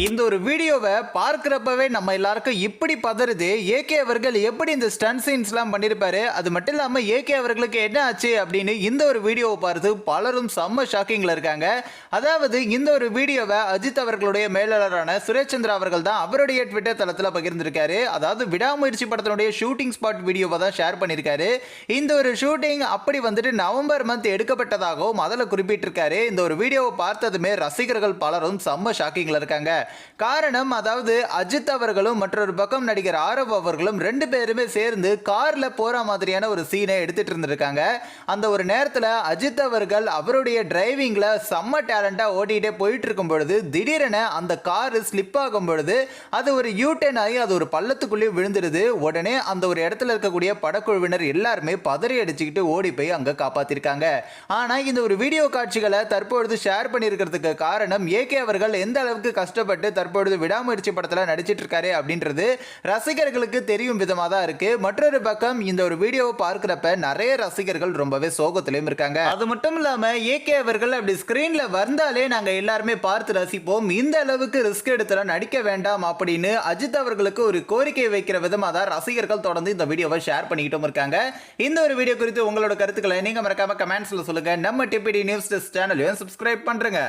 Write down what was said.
இந்த ஒரு வீடியோவை பார்க்கிறப்பவே நம்ம எல்லாருக்கும் இப்படி பதறுது. ஏகே அவர்கள் எப்படி இந்த ஸ்டன்ட் சீன்ஸ்லாம் பண்ணியிருப்பாரு, அது மட்டும் இல்லாமல் ஏகே அவர்களுக்கு என்ன ஆச்சு அப்படின்னு இந்த ஒரு வீடியோவை பார்த்து பலரும் செம்ம ஷாக்கிங்கில் இருக்காங்க. அதாவது இந்த ஒரு வீடியோவை அஜித் அவர்களுடைய மேலாளரான சுரேஷ் சந்திரா அவர்கள் தான் அவருடைய ட்விட்டர் தளத்தில் பகிர்ந்திருக்காரு. அதாவது விடாமுயற்சி படத்தினுடைய ஷூட்டிங் ஸ்பாட் வீடியோவை தான் ஷேர் பண்ணியிருக்காரு. இந்த ஒரு ஷூட்டிங் அப்படி வந்துட்டு நவம்பர் மந்த் எடுக்கப்பட்டதாகவும் அதில் குறிப்பிட்டிருக்காரு. இந்த ஒரு வீடியோவை பார்த்ததுமே ரசிகர்கள் பலரும் செம்ம ஷாக்கிங்கில் இருக்காங்க. காரணம், அதாவது அஜித் அவர்களும் மற்றொரு பக்கம் நடிகர் ஆரவ் அவர்களும் ரெண்டு பேருமே சேர்ந்து கார்ல போற மாதிரியான ஒரு சீனை எடுத்துட்டு இருந்திருக்காங்க. அந்த ஒரு நேரத்தில் அஜித் அவர்கள் அவருடைய டிரைவிங்ல செம்ம டேலண்டா ஓட்டிகிட்டே போயிட்டு இருக்கும் பொழுது திடீரென அந்த கார் ஸ்லிப் ஆகும் பொழுது அது ஒரு யூடர்ன் ஆகி அது ஒரு பள்ளத்துக்குள்ளேயே விழுந்துடுது. உடனே அந்த ஒரு இடத்துல இருக்கக்கூடிய படக்குழுவினர் எல்லாருமே பதறி அடிச்சுக்கிட்டு ஓடி போய் அங்க காப்பாத்திருக்காங்க. ஆனா இந்த ஒரு வீடியோ காட்சிகளை தற்பொழுது ஷேர் பண்ணியிருக்கிறதுக்கு காரணம் ஏகே அவர்கள் எந்த அளவுக்கு கஷ்டப்பட்டு தற்பொழுது விடாமுயற்சி படத்தில் நடிச்சிட்டு இருக்காரு அப்படின்றது ரசிகர்களுக்கு தெரியும் விதமாக தான் இருக்கு. மற்றொரு பக்கம் இந்த ஒரு வீடியோவை பார்க்கிறப்ப நிறைய ரசிகர்கள் ரொம்பவே சோகத்திலும் இருக்காங்க. அது மட்டும் இல்லாம ஏகே அவர்கள் அப்படி ஸ்கிரீன்ல வந்தாலே நாங்க எல்லாருமே பார்த்து ரசிப்போம், இந்த அளவுக்கு ரிஸ்க் எடுத்து நடிக்க வேண்டாம் அப்படின்னு அஜித் அவர்களுக்கு ஒரு கோரிக்கை வைக்கிற விதமாக தான் ரசிகர்கள் தொடர்ந்து இந்த வீடியோவை ஷேர் பண்ணிக்கிட்டும் இருக்காங்க. இந்த ஒரு வீடியோ குறித்து உங்களோட கருத்துக்களை நீங்க மறக்காம கமெண்ட்ஸ்ல சொல்லுங்க. நம்ம டிபிடி நியூஸ் சேனலையும் சப்ஸ்கிரைப் பண்றேங்க.